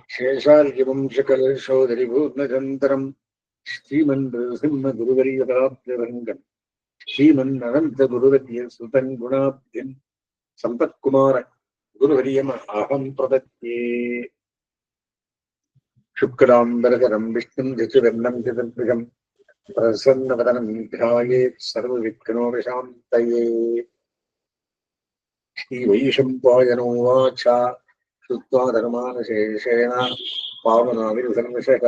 शेषार्यवंशकलशोदरिभूर्णचन्दरम् श्रीमन्नृसिंहगुरुवर्यपदाब्जभङ्गम् श्रीमन्ननन्तगुरुवर्य सुतम् गुणाब्धिम् सम्पत्कुमार गुरुवर्यम् अहम् प्रपद्ये। शुक्लाम्बरधरम् विष्णुम् शशिवर्णम् चतुर्भुजम् प्रसन्नवदनम् ध्यायेत् सर्वविघ्नोपशान्तये। श्रीवैशम्पायनोवाच श्रुत्वा धर्मानशेषेण पावनाविर्धर्मशः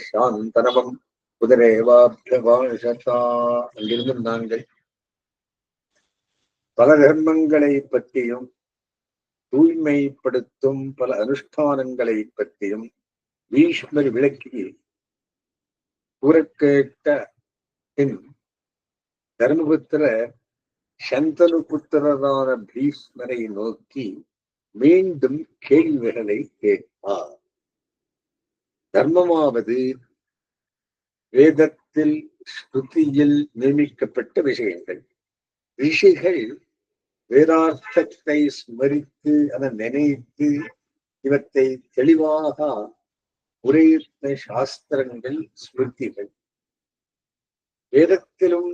शान्तनवम् குதிரேவாபியபாஷதா. அங்கிருந்து நாங்கள் பல தர்மங்களை பற்றியும் தூய்மைப்படுத்தும் பல அனுஷ்டானங்களை பற்றியும் பீஷ்மர் விளக்கி கூறக்கேட்ட பின் தர்மபுத்திர சந்தனு புத்திரரான பீஷ்மரை நோக்கி மீண்டும் கேள்விகளை கேட்பார். தர்மமாவது வேதத்தில் ஸ்ருதியில் நியமிக்கப்பட்ட விஷயங்கள். ரிஷிகள் வேதார்த்தத்தை ஸ்மரித்து அதை நினைத்து இவற்றை தெளிவாக உரைத்த சாஸ்திரங்கள் ஸ்மிருதிகள். வேதத்திலும்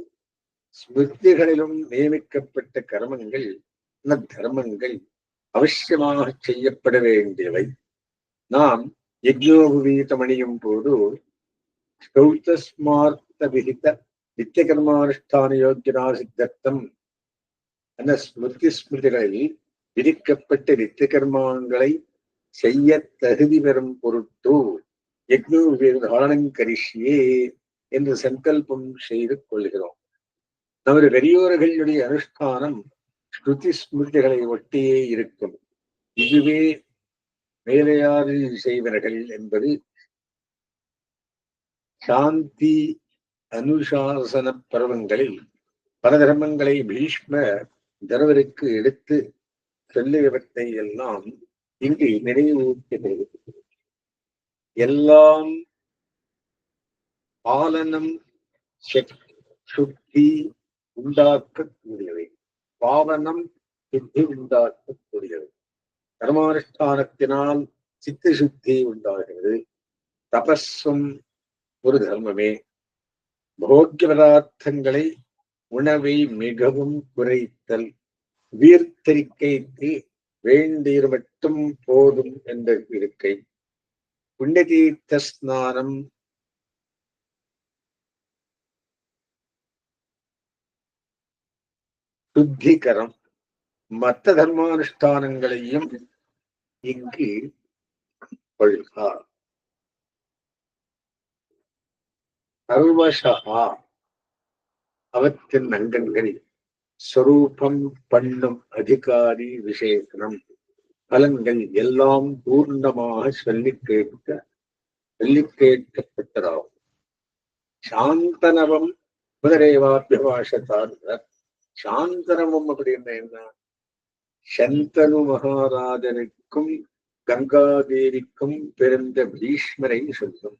ஸ்மிருதிகளிலும் நியமிக்கப்பட்ட கர்மங்கள் தர்மங்கள் அவசியமாக செய்யப்பட வேண்டியவை. நாம் யஜ்ஞோபவீதம் அணியும் போது ஸ்தௌதஸ்மார்த்த விஹித நித்தியகர்மானுஷ்டான யோக்கியனா சித்தர்த்தம் அந்த ஸ்மிருதிகளில் விதிக்கப்பட்ட நித்தியகர்மாங்களை செய்ய தகுதி பெறும் பொருட்டு யஜ்ஞோபவீதாரணம் கரிஷ்யே என்று சங்கல்பம் செய்து கொள்கிறோம். நமது பெரியோர்களுடைய அனுஷ்டானம் ஸ்ருதி ஸ்மிருதிகளை ஒட்டியே இருக்கும். இதுவே மேலையாறு செய்வர்கள் என்பது சாந்தி அனுசாசன பருவங்களில் பல தர்மங்களை பீஷ்ம தர்மருக்கு எடுத்து சொல்லியவற்றை எல்லாம் இங்கு நினைவூட்டுகிறது. எல்லாம் பாலனம் சுத்தி உண்டாக்கக்கூடியவை, பாவனம் சுத்தி உண்டாக்கக்கூடியவை. கர்மானுஷ்டானத்தினால் சித்த சுத்தி உண்டாகிறது. தபஸும் ஒரு தர்மமே. போக்கிய பதார்த்தங்களை உணவை மிகவும் குறைத்தல், வீர்த்தரிக்கைக்கு வேண்டிய மட்டும் போதும் என்ற இருக்கை, புண்ணியதீர்த்த ஸ்நானம், சுத்திகரம், மற்ற தர்மானுஷ்டானங்களையும் இங்கு கொள்கார். சர்வசா அவற்றின் அங்கங்கள் ஸ்வரூபம், பண்ணும் அதிகாரி, விசேஷனம், பலன்கள் எல்லாம் பூர்ணமாக சொல்லி கேட்கப்பட்டதாகும். சாந்தனவம் முதலேவாபியபாஷத்தார். சாந்தனவம் அப்படின்னு என்ன? சந்தனு மகாராஜனுக்கும் கங்காதேவிக்கும் பிறந்த பீஷ்மரை சொல்லும்.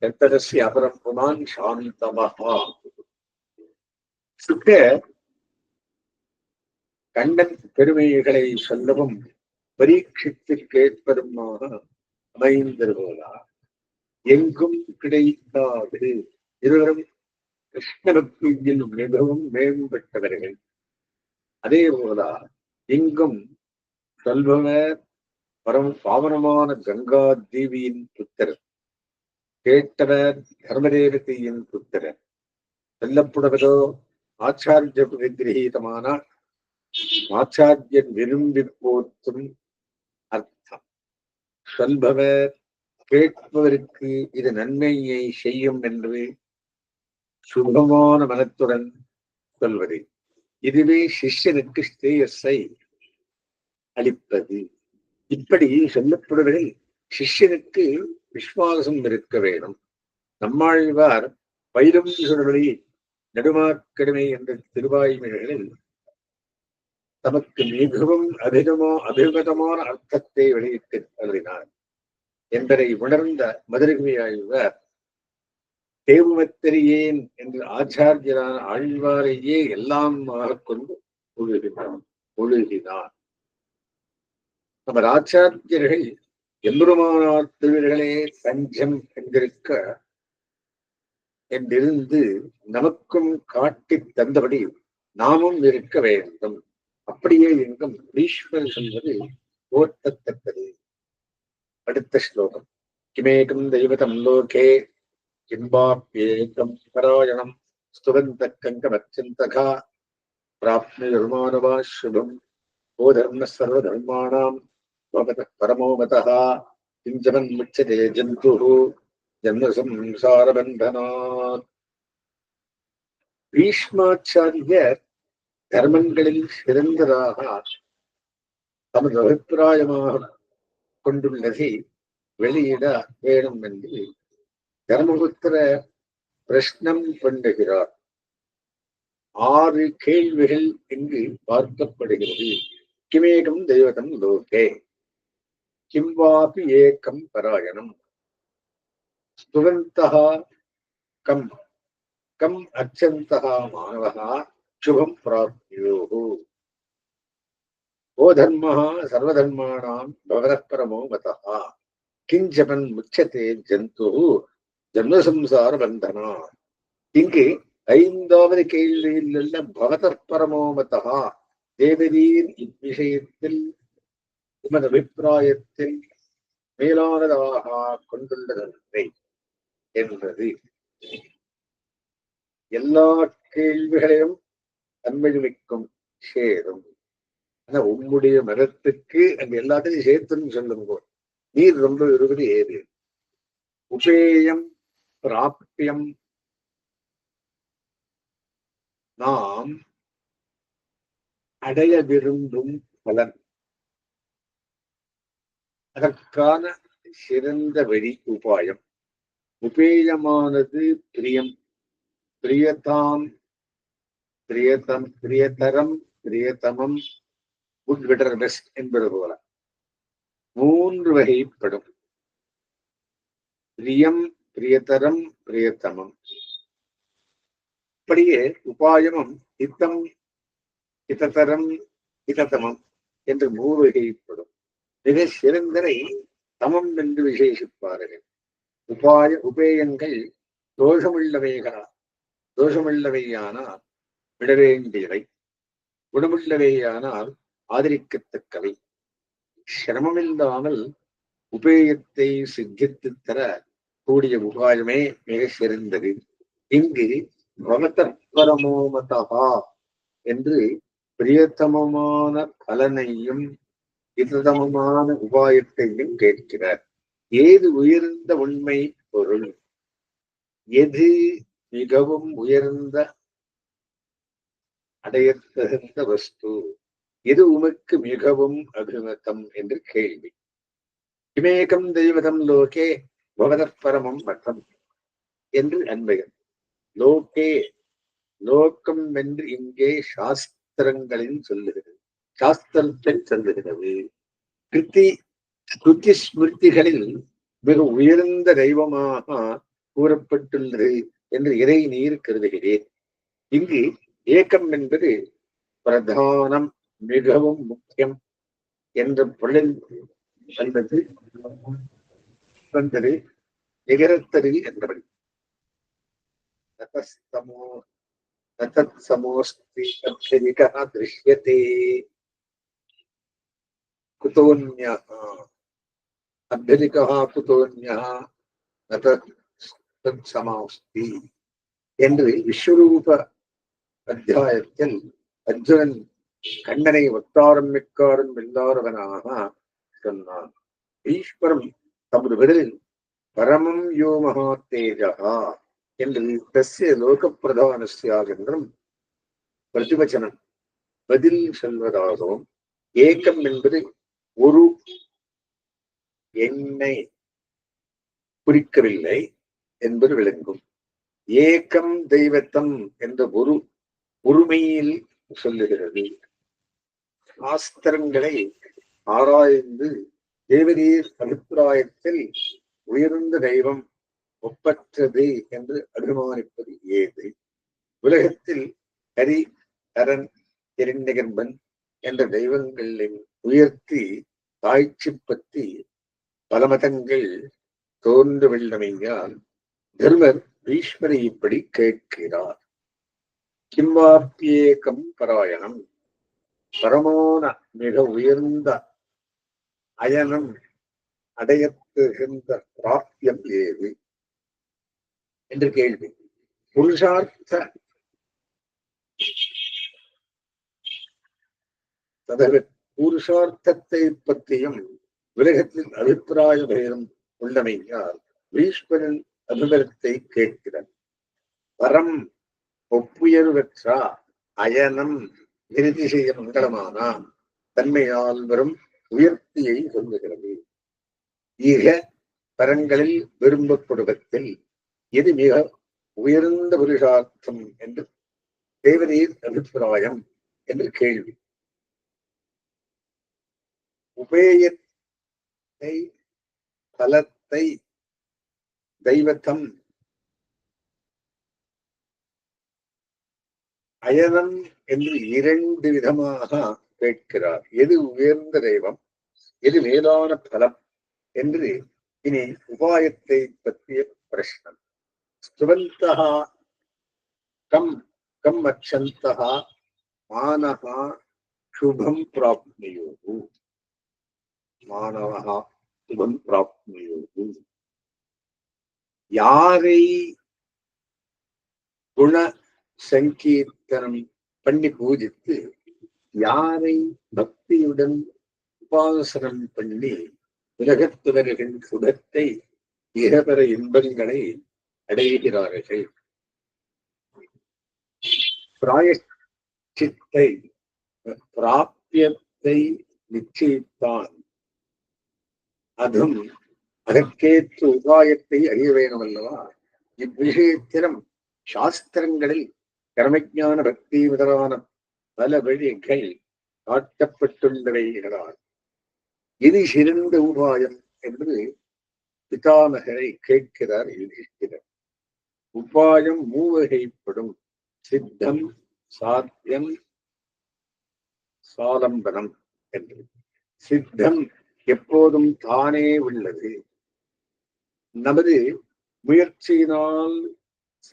சந்தனஸ்ய அபரம் புமான் சாந்தமஹா. சுட்ட கண்ணன் பெருமைகளை சொல்லவும் பரீட்சித்து கேட்பதுமாக அமைந்திருப்பதா எங்கும் கிடைக்காது. இருவரும் கிருஷ்ண பக்தியில் மிகவும் மேம்பட்டவர்கள். அதே போல இங்கும் சொல்பவர் பாவனமான கங்கா தேவியின் புத்தர், கேட்டவர் தர்மதேவதையின் புத்தர். சொல்லப்படுவதோ ஆச்சாரிய விகிரகீதமான ஆச்சாரியன் விரும்பி போற்றும் அர்த்தம். சொல்பவர் கேட்பவருக்கு இது நன்மையை செய்யும் என்று சுபமான மனத்துடன் சொல்வது. இதுவே சிஷ்யனுக்கு ஸ்ரேயஸை அளிப்பது. இப்படி சொல்லப்படுவதில் சிஷ்யனுக்கு விசுவாசம் இருக்க வேண்டும். நம்மாழ்வார் வைரம் சொல்வதை நடுமாக்கடுமை என்ற திருவாய்மொழிகளில் தமக்கு மிகவும் அபிமதமான அர்த்தத்தை வெளியிட்டு அருளினார் என்பதை உணர்ந்த மதுரகவியாழ்வார் தேவுமத்தரியேன் என்று ஆச்சாரியரான ஆழ்வாரையே எல்லாம் கொண்டு ஒழுகினார். நமது ஆச்சாரியர்கள் எம்பெருமானார் திருவிழர்களே தஞ்சம் என்றிருந்து நமக்கும் காட்டித் தந்தபடி நாமும் இருக்க வேண்டும். அப்படியே எங்கும் ஈஸ்வரர் சொல்வது போற்றத்தக்கது. அடுத்த ஸ்லோகம். கிமேகம் தெய்வதம் லோகே கிம்பாப்யேகம் பராயணம் ஸ்துவந்த கங்கமர்ச்சந்தகா பிராப்னுர்மானவா சுபம் ஓ தர்ம சர்வதர்மாணாம் பவதः பரமோ மதः கிஞ்சவன் முச்சதே ஜந்துः ஜன்ம சம்சாரபந்தனாத். பீஷ்மாச்சாரியர் தர்மங்களில் சிறந்ததாக தமது அபிப்பிராயமாக கொண்டுள்ளதை வெளியிட வேணும் என்று தர்மபுத்திர பிரஷ்னம் பண்ணுகிறார். 6 கேள்விகள் இங்கு பார்க்கப்படுகிறது. கிமேகம் தெய்வதம் லோகே கிம்வாபி ஏகம் பராயணம் ஸ்துவந்தः கம் கம் அர்ச்சந்தः மானவः சுபம் பிராப்னுயோः ஓ தர்மः சர்வதர்மாணாம் பவதः பரமோ மதः கிஞ்சபன் முச்சதே ஜந்துः ஜன்மசம்சார பந்தனா. இங்கு 5வது கேள்வியில் உள்ள பவதः பரமோ மதः தேவரீர் இவ்விஷயத்தில் உமது அபிப்பிராயத்தில் மேலானதாக கொண்டுள்ளதை என்பது எல்லா கேள்விகளையும் அன்மைக்கும் சேரும். ஆனா உம்முடைய மதத்துக்கு அந்த எல்லாத்தையும் சேர்த்துன்னு சொல்லுங்க. நீர் ரொம்ப விரும்புவது ஏது? உபேயம் பிராப்தியம் நாம் அடைய விரும்பும் பலன், அதற்கான சிறந்த வழி உபாயம். உபேயமானது பிரியம், பிரியதாம், பிரியதரம், பிரியதமம், குட் பெட்டர் பெஸ்ட் என்பது போல 3 வகைப்படும். பிரியம், பிரியதரம், பிரியதமம். அப்படியே உபாயமும் ஹிதம், ஹிததரம், ஹிததமம் என்று 3 வகைப்படும். மிக சிறந்தனை தமம் என்று விசேஷிப்பார்கள். உபேயங்கள் தோஷமுள்ளவையானால் விடவேண்டியவை, குணமுள்ளவையானால் ஆதரிக்கத்தக்கவை. சிரமமில்லாமல் உபேயத்தை சித்தித்து தர கூடிய உபாயமே மிக சிறந்தது. இங்கு பவதः பரமோ மதः என்று பிரியத்தமமான பலனையும் இததமமான உபாயத்தையும் கேட்கிறார். ஏது உயர்ந்த உண்மை பொருள், எது மிகவும் உயர்ந்த அடையத்தகுந்த வஸ்து, எது உமக்கு மிகவும் அபிமதம் என்று கேள்வி. கிமேகம் தெய்வதம் லோகே பவதः பரமம் மதம் என்று அன்பகன். லோகே, லோகம் என்று இங்கே சாஸ்திரங்களில் சொல்லுகிறது, சாஸ்திரத்தில் சொல்லுகிறது. ஸ்ருதி ஸ்மிருதிகளில் மிக உயர்ந்த தெய்வமாக கூறப்பட்டுள்ளது என்று இறை நீர் கருதுகிறேன். இங்கு ஏகம் என்பது பிரதானம், மிகவும் முக்கியம் என்ற பொருளில் வந்தது நிகரத்தருவி என்றபடி. தத் சமோஸ்தி அப்சரிகः திருஷ்யதே குதோன்யः அப்சரிகः குதோன்யः தத் சமோஸ்தி என்று விஸ்வரூப அத்தியாயத்தில் அர்ஜுனன் கண்ணனை ஒத்தாரும் மிக்காரும் வெல்லாதவனாக சொன்னான். ஈஸ்வரம் தமது விடலில் பரமம் யோ மகா தேஜா என்று தஸ்ய லோக பிரதானஸ்யாகென்றும் பிரதிவச்சனம் பதில் சொல்வதாகவும், ஏகம் என்பது ஒரு எண்ணை குறிக்கவில்லை என்பது விளங்கும். ஏகம் தெய்வத்தம் என்ற ஒரு உரிமையில் சொல்லுகிறது. சாஸ்திரங்களை ஆராய்ந்து தேவரீர் அபிப்பிராயத்தில் உயர்ந்த தெய்வம் ஒப்பற்றது என்று அபிமானிப்பது ஏது? உலகத்தில் ஹரி, ஹரன், இரண்யகர்பன் என்ற தெய்வங்களின் உயர்த்தி தாய்ச்சி பற்றி பல மதங்கள் தோன்றவில்லையால் தர்மர் பீஷ்மரை இப்படி கேட்கிறார். கிம்வாப்யேகம் பராயணம், பரமான மிக உயர்ந்த அயனம் அடையத்துகின்ற பிராப்தியம் ஏது என்று கேள்வி. புருஷார்த்த புருஷார்த்தத்தை பற்றியும் உலகத்தில் அபிப்பிராய பேதம் உள்ளமையால் பீஷ்மரின் அபிமரத்தை கேட்கிறார். பரம் ஒப்புயர்வற்றா அயனம் நிர்திசய மங்களமானா தன்மையால் வரும் உயர்த்தியை சொல்லுகிறது. ஈக பரங்களில் விரும்பப்படுவதில் எது மிக உயர்ந்த புருஷார்த்தம் என்று தேவரீர் அபிப்பிராயம் என்று கேள்வி. உபேயத்தை பலத்தை தெய்வத்தம் அயனம் என்று இரண்டு விதமாக கேட்கிறார். எது உயர்ந்த தெய்வம், எது மேலான பலம் என்று இனி உபாயத்தை பற்றிய பிரஷ்னம். ஸ்துவந்தஹ கம் கம் அச்சந்தஹ மானஹ சுபம் பிராப்னுயோகு, மானவஹ சுபம் பிராப்னுயோகு. யாரை குண சங்கீர்த்தனம் பண்ணி பூஜித்து, யாரை பக்தியுடன் உபாசனம் பண்ணி உலகத்தவர்களின் சுகத்தை இகபர இன்பங்களை அடைகிறார்கள். பிராயச்சித்தை பிராப்தியத்தை நிச்சயித்தான், அதுவும் அதற்கேற்ற உபாயத்தை அறிய வேண்டும் அல்லவா? இவ்விஷயத்திலும் சாஸ்திரங்களில் கர்மஞான பக்தி முதலான பல வழிகள் காட்டப்பட்டுள்ளவைகளால் இது சிறந்த உபாயம் என்று பிதாமகரை கேட்கிறார் யுதிஷ்டிரர். உபாயம் மூவகைப்படும்: சித்தம், சாத்தியம், சாலம்பனம் என்று. சித்தம் எப்போதும் தானே உள்ளது, நமது முயற்சியினால்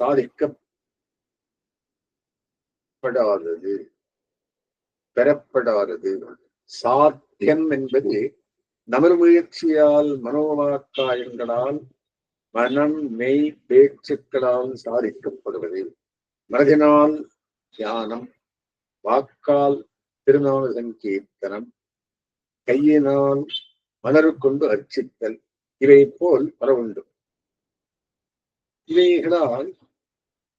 சாதிக்கப்படாதது, பெறப்படாதது. சாத்தியம் என்பது நமது முயற்சியால் மனோவாக்காயங்களால் மனம் மெய் பேச்சுக்களால் சாதிக்கப்படுவது. மனதினால் தியானம், வாக்கால் திருநாம சங்கீர்த்தனம், கையினால் மலரு கொண்டு அர்ச்சித்தல், இவை போல் பல உண்டு. இவைகளால்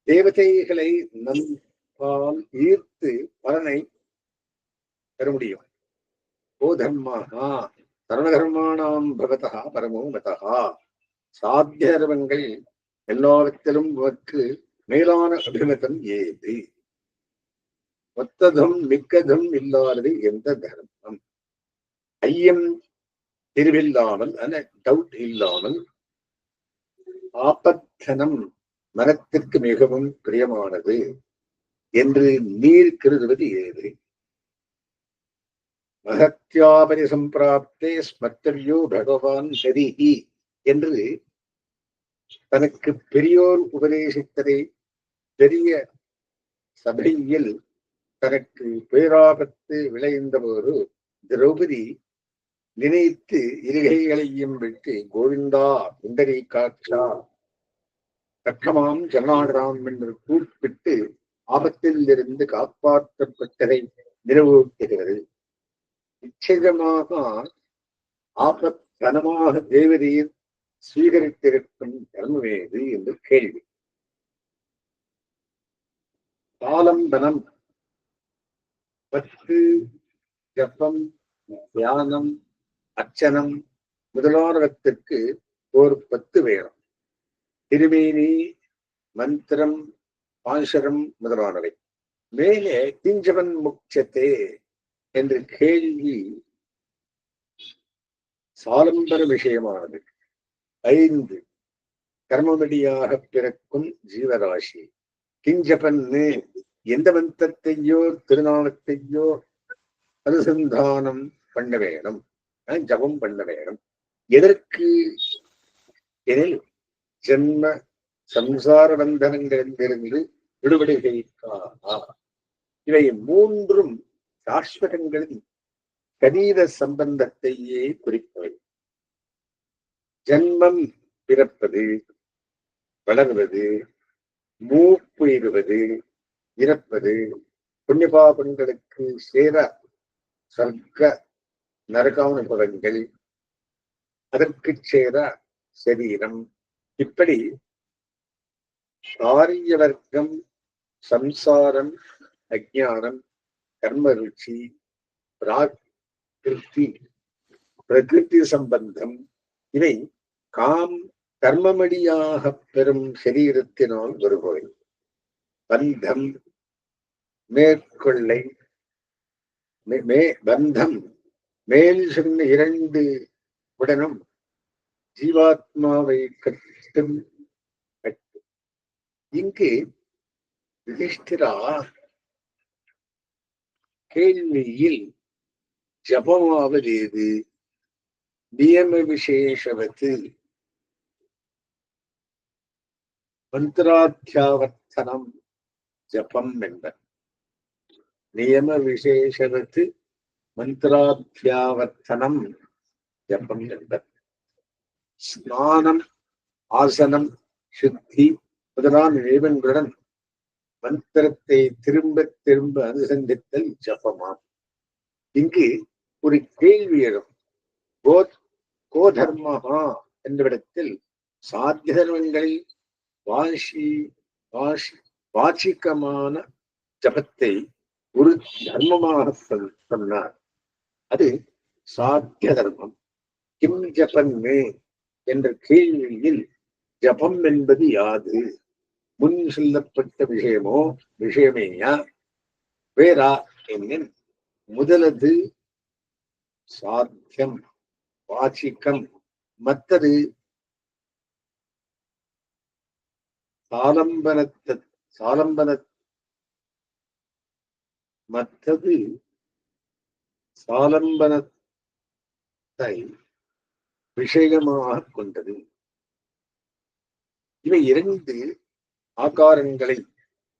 தேவதைகளை நம்பால் ஈர்த்து பலனை பெற முடியும். ஓ தர்மஹா சர்வதர்மாணாம் பகதா பரமோ மதஹா. சாத்திய தர்மங்கள் எல்லாவற்றிலும் உனக்கு மேலான அபிமதம் ஏது? மொத்ததும் மிக்கதும் இல்லாதது எந்த தர்மம்? ஐயம் தெரிவில்லாமல், டவுட் இல்லாமல், ஆபத்தனம் மனத்திற்கு மிகவும் பிரியமானது என்று நீர் கருதுவது ஏது? மகத்யாபரி சம்பிராப்தே ஸ்மர்த்தவியோ பகவான் ஹரிஹி என்று தனக்கு பெரியோர் உபதேசித்ததை பெரிய சபையில் தனக்கு பேராபத்து விளைந்த போது திரௌபதி நினைத்து இருகைகளையும் விட்டு கோவிந்தா குண்டரி காட்சா கட்டமாம் ஜனாடராம் என்று கூப்பிட்டு ஆபத்தில் இருந்து காப்பாற்றப்பட்டதை நினைவூட்டுகிறது. நிச்சயமாக ஆபத்தனமாக தேவரீர் ஸ்வீகரித்திருக்கும் தர்மமேது என்று கேள்வி. சாலம்பனம், பத்து, ஜப்பம், தியானம், அர்ச்சனம் முதலானவற்றிற்கு ஒரு 10 வேணும். திருமேனி, மந்திரம், பாசரம் முதலானவை. மேலே கிஞ்சவன் முக்ஷத்தே என்ற கேள்வி சாலம்பர விஷயமானது. 5 கர்மமடியாக பிறக்கும் ஜீவராசி. கிஞ்சபன்னு எந்த மந்திரத்தையோ திருநாமத்தையோ அனுசந்தானம் பண்ண வேணும், ஜபம் பண்ண வேணும். எதற்கு எனில் ஜென்ம சம்சார பந்தனங்களிலிருந்து விடுபடுகைக்காக. இவை மூன்றும் சாஸ்வதங்களின் சரீர சம்பந்தத்தையே குறிப்பவை. ஜன்மம் பிறப்பது, வளர்வது, மூப்புயிடுவது, இறப்பது, புண்ணியபாபங்களுக்கு சேர சர்க்க நரகானுபவங்கள், அதற்கு சேர சரீரம், இப்படி காரிய வர்க்கம், சம்சாரம், அஜானம், கர்ம ருச்சி, பிரகிருதி சம்பந்தம், இவை கர்மமடியாக பெறும் சரீரத்தினால் வருபவை. பந்தம், மேற்கொள்ளை, பந்தம் மேல் சொன்ன இரண்டு உடனும் ஜீவாத்மாவை கட்டும். இங்கு யுதிஷ்டிரா கேள்வியில் ஜபமாவது ஏது, நியம விசேஷவத்து மந்திராத்தியாவர்த்தனம் ஜபம் என்பர். நியம விசேஷவத்து மந்திராத்தியாவர்த்தனம் ஜபம் என்பர். ஸ்நானம், ஆசனம், சுத்தி முதலான நியமங்களுடன் மந்திரத்தை திரும்ப திரும்ப அனுசந்தித்தல் ஜபமாம். இங்கு ஒரு கேள்வி எழும். கோதர்மஹா என்றிடத்தில் சாத்திய தர்மங்களில் வாச்சிகமான ஜபத்தை ஒரு தர்மமாக சொன்னார். அது சாத்திய தர்மம். கிம் ஜபன்மே என்ற கேள்வியில் ஜபம் என்பது யாது, முன் சொல்லப்பட்ட விஷயமேயா வேறா என்னும் முதலது சாத்தியம் வாச்சிக்கம், மற்றது சாலம்பனத்தை விஷயமாக கொண்டது. இவை இரண்டு ஆகாரங்களை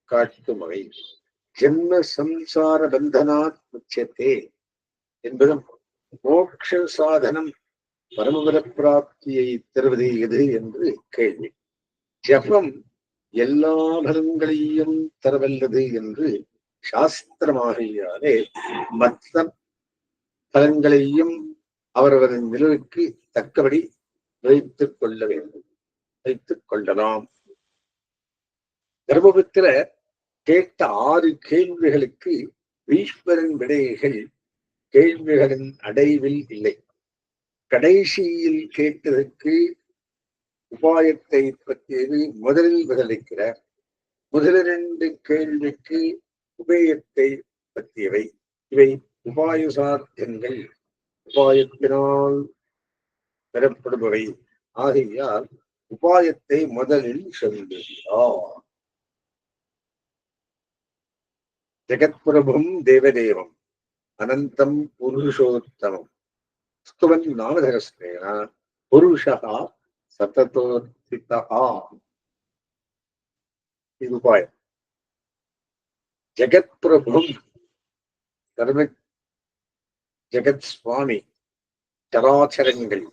காட்டும் வகை. ஜென்ம சம்சார பந்தனாத் முச்சத்தே என்பதும் மோட்ச சாதனம் பரமபத பிராப்தியை தருவது எது என்று கேள்வி. ஜபம் எல்லா பலன்களையும் தரவல்லது என்று சாஸ்திரமாகையாலே மற்ற பலன்களையும் அவரவரின் நிலவுக்கு தக்கபடி வைத்துக் கொள்ள வேண்டும், வைத்துக் கொள்ளலாம். தர்மபுத்திர கேட்ட 6 கேள்விகளுக்கு ஈஸ்வரன் விடைகள் கேள்விகளின் அடைவில் இல்லை. கடைசியில் கேட்டதற்கு உபாயத்தை பற்றியது முதலில் பதிலளிக்கிறார். முதல் 2 கேள்விக்கு உபேயத்தை பற்றியவை. இவை உபாய சாத்தியங்கள், உபாயத்தினால் பெறப்படுபவை ஆகையால் உபாயத்தை முதலில் சொல்லுகிறார். ஜெகத்பிரபும் தேவதேவம் அனந்தம் புருஷோத்தமம் ஸ்துவன் நாமதரஸ்னேன புருஷா சததோர்த்திதா. இது உபாயம். ஜெகத்பிரபும் சர்வ ஜெகத் சுவாமி, சராச்சரங்கள்,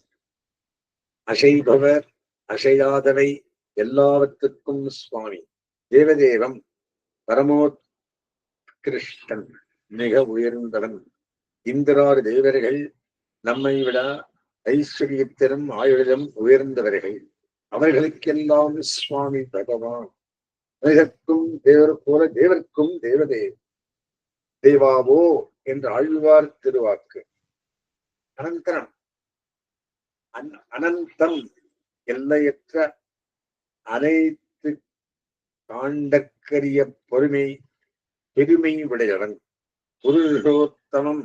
அசைபவர் அசையாதவை எல்லாவற்றுக்கும் சுவாமி. தேவதேவம் பரமோத்கிருஷ்டன், மிக உயர்ந்தவன். இந்திராறு தேவர்கள் நம்மை விட ஐஸ்வர்யத்திலும் ஆயுளிலும் உயர்ந்தவர்கள். அவர்களுக்கெல்லாம் சுவாமி பகவான். மனிதர்க்கும் தேவர் போல தேவர்க்கும் தேவாவோ என்று ஆழ்வார் திருவாக்கு. அனந்தரம் அனந்தம், எல்லையற்ற, அனைத்து காண்டற்கரிய பெருமை உடையவன். புருஷோத்தமம்,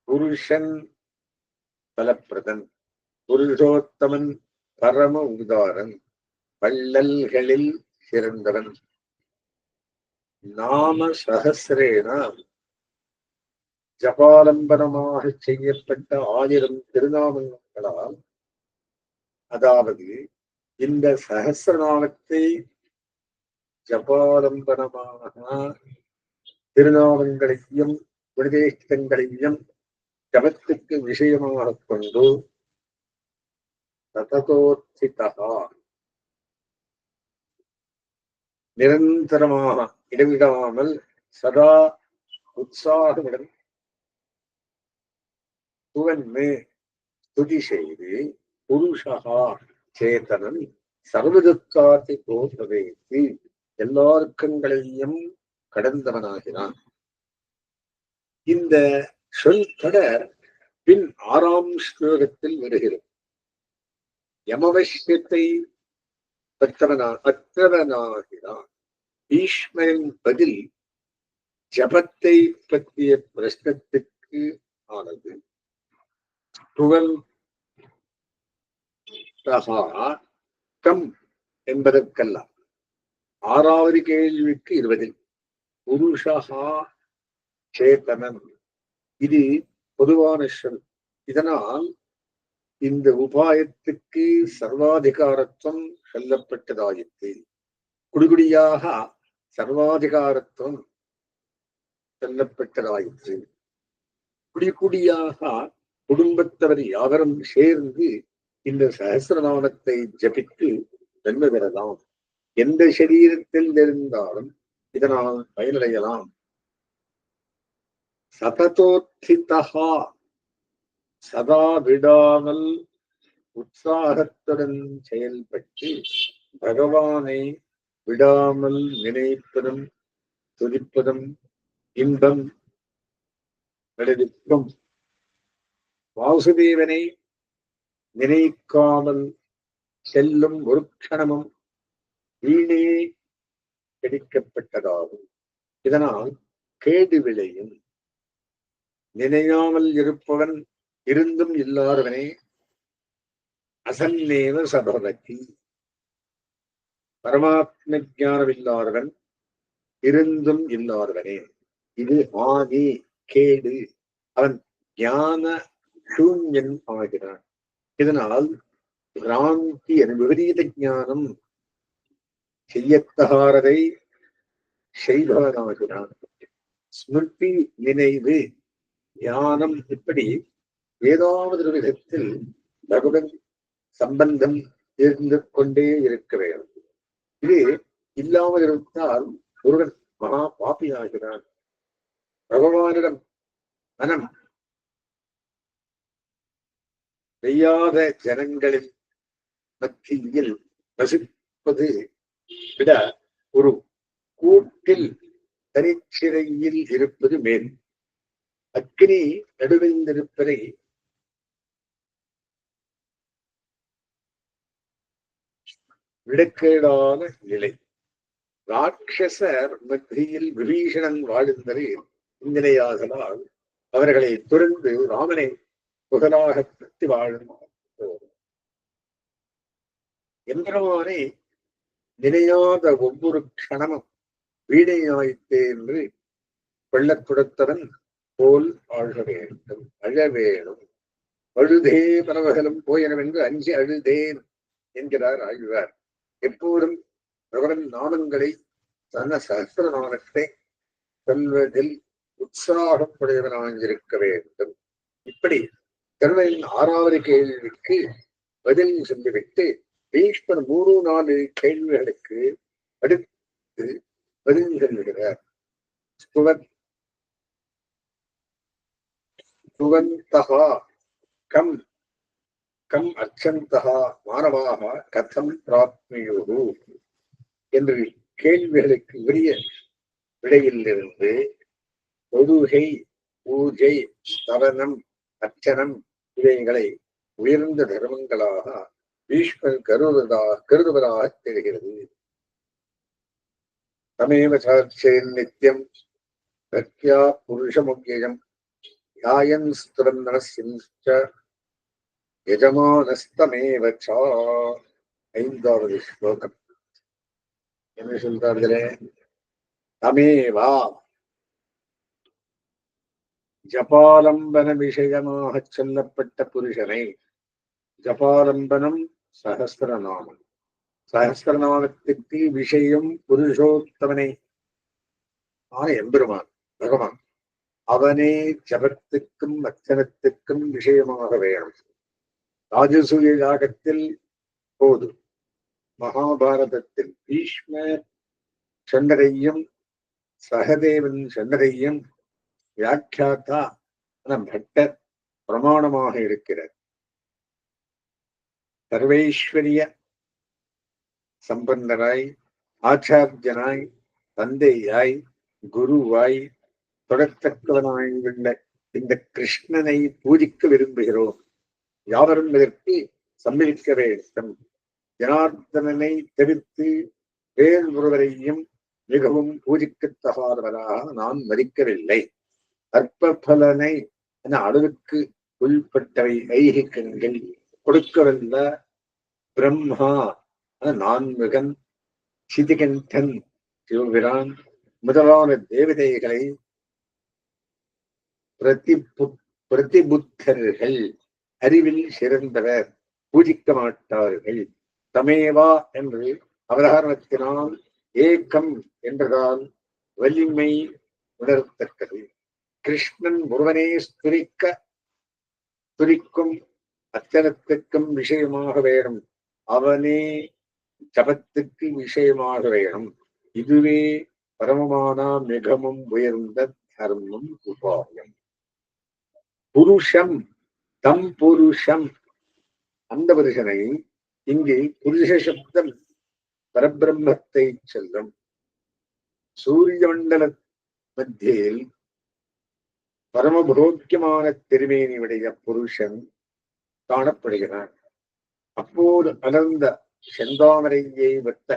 புருஷன் பலப்பிரதன். புருஷோத்தமன் பரம உதாரன், வள்ளல்களில் சிறந்தவன். நாம சகசிரேன ஜபாலம்பனமாக செய்யப்பட்ட 1000 திருநாமங்களால் அதாவது இந்த சகசிரநாமத்தை ஜபாலம்பனமாக திருநாமங்களையும் உபதேசங்களையும் ஜபத்துக்கு விஷயமாக கொண்டு சததோத்திதா நிரந்தரமாக இடைவிடாமல் சதா உற்சாகமுடன் துவன்மை துதி செய்து புருஷா சேதனன் சர்வதுக்காத்தை போன்றவைத்து எல்லா துக்கங்களையும் கடந்தவனாகிறான். இந்த சொல் தொடர் பின் 6ஆம் ஸ்லோகத்தில் வருகிறது. யமவசியத்தை அற்றவனாகிறான். பீஷ்மரின் பதில் ஜபத்தை பற்றிய பிரശ്നத்துக்கு ஆனது. கம் என்பதற்கல்ல. 6வது கேள்விக்கு 20 புருஷா சேதனன் இது பொதுவான சொல். இதனால் இந்த உபாயத்துக்கு சர்வாதிகாரத்துவம் சொல்லப்பட்டதாயிற்று. குடிகுடியாக சர்வாதிகாரத்துவம் சொல்லப்பட்டதாயிற்று. குடிகுடியாக குடும்பத்தவர் யாவரும் சேர்ந்து இந்த சகசிரநாமத்தை ஜபித்து நன்மை பெறலாம். எந்த சரீரத்தில் இருந்தாலும் இதனால் பயனடையலாம். சததோத்திதா சதா விடாமல் உற்சாகத்துடன் செயல்பட்டு பகவானை விடாமல் நினைப்பதும் துதிப்பதும் இன்பம் விளைவிக்கும். வாசுதேவனை நினைக்காமல் செல்லும் ஒரு க்ஷணமும் வீணே கிடைக்கப்பட்டதாகும். இதனால் கேடு விளையும். நினையாமல் இருப்பவன் இருந்தும் இல்லாதவனே அசன்னேவ சபவதி. பரமாத்ம ஞானம் இல்லாதவன் இருந்தும் இல்லாதவனே. இது ஆதி கேடு. அவன் ஞான சூன்யன் ஆகிறான். இதனால் பிராந்தி விபரீத ஞானம் செய்யத்தகாரதை செய்பவனாகிறான். ஸ்மிருதி நினைவு ஞானம் இப்படி ஏதாவது ஒரு விதத்தில் பகவன் சம்பந்தம் இருந்து கொண்டே இருக்க வேண்டும். இது இல்லாமல் இருந்தால் ஒருவன் மகா பாப்பியாகிறான். பகவானிடம் மனம் செய்யாத ஜனங்களின் மத்தியில் வசிப்பது விட ஒரு கூட்டில் தனிச்சிறையில் இருப்பது மேல். அக்னி நடுவிந்திருப்பதை விடக்கேடான நிலை. ராட்சசர் மத்தியில் விபீஷணன் வாழ்ந்தது இந்நிலையாகலாம். அவர்களை துறந்து ராமனை புகழாக பற்றி வாழும் எந்திரமானை நினையாத ஒவ்வொரு க்ஷணமும் வீணையாயிற்றே என்று வெள்ளத் துடத்தவன் போல் ஆழ வேண்டும். அழ வேணும். அழுதே பரவகலும் போயனம் என்று அஞ்சி அழுதேன் என்கிறார் ஆழ்வார். எப்போதும் பகவன் நாமங்களை தன சகஸ்ர நாமத்தை சொல்வதில் உற்சாகப்படுவனாயிருக்க வேண்டும். இப்படி கருணையின் 6வது கேள்விக்கு பதில் சொல்லிவிட்டு பீஷ்மர் 3-4 கேள்விகளுக்கு அடுத்து பதில் சொல்லுகிறார். சுவந்தகா கம் கம் அர்ச்சந்தகா மாணவாக கதம் பிராப்மியுரு என்று கேள்விகளுக்கு உரிய விடையிலிருந்து தொழுகை, பூஜை, ஸ்தவனம், அர்ச்சனம் இவைகளை உயர்ந்த தர்மங்களாக பீஷ்மர் கருதுவதாக தெரிகிறது. தமேவ சாட்சேன் நித்தியம் பக்தியா புருஷமுக்கியம் யாயன் ஸ்துரந்தனஸ்ய யஜமானஸ்தமேவ சா. 5வது ஸ்லோகம் என்ன சொல்றார்களே? தமேவா ஜபாலம்பன விஷயமாக சொல்லப்பட்ட புருஷனை, ஜபாலம்பனம் சகஸ்திரநாமம். சகஸ்திரநாமத்துக்கு விஷயம் புருஷோத்தமனை ஆன எம்பெருமான் பகவான். அவனே ஜபத்துக்கும் அர்ச்சனத்துக்கும் விஷயமாக வேணும். ராஜசூய யாகத்தில் போது மகாபாரதத்தில் பீஷ்மர் சொன்னதையும் சகதேவன் சொன்னதையும் வியாக்கியாத்தா பட்டர் பிரமாணமாக இருக்கிறார். சர்வைஸ்வரிய சம்பந்தராய், ஆச்சாரியனாய், தந்தையாய், குருவாய், தொடர்த்தக்கவனாய் உள்ள இந்த கிருஷ்ணனை பூஜிக்க விரும்புகிறோம். யாவரும் இதற்கு சம்மதிக்க வேண்டும். ஜனார்தனனை தவிர்த்து வேறு ஒருவரையும் மிகவும் பூஜிக்கத்தகாதவராக நான் மதிக்கவில்லை. அற்ப பலனை என அளவுக்கு உள்பட்டவை ஐகிக்கங்கள் கொடுக்கவல்ல பிரம்மா நான்முகன், சிதிகண்டன், சிவபிரான் முதலான தேவதைகளை பிரதிபுத்தர்கள் அறிவில் சிறந்தவர் பூஜிக்க மாட்டார்கள். தமேவா என்று அவதாரணத்தினால் ஏக்கம் என்றதால் வலிமை உணரத்தக்கது. கிருஷ்ணன் ஒருவனே துரிக்கும் அர்ச்சனத்துக்கும் விஷயமாக வேணும். அவனே ஜபத்துக்கு விஷயமாக வேணும். இதுவே பரமமான மிகவும் உயர்ந்த தர்மம் உபாயம். புருஷம் தம் புருஷம், அந்த புருஷனை இங்கு புருஷ சப்தம் பரபிரம்மத்தை செல்லும். சூரிய மண்டல மத்தியில் பரமபோக்கியமான திருமேனியுடைய புருஷன் காணப்படுகிறான். அப்போது அடர்ந்த செந்தாமரையை வெட்ட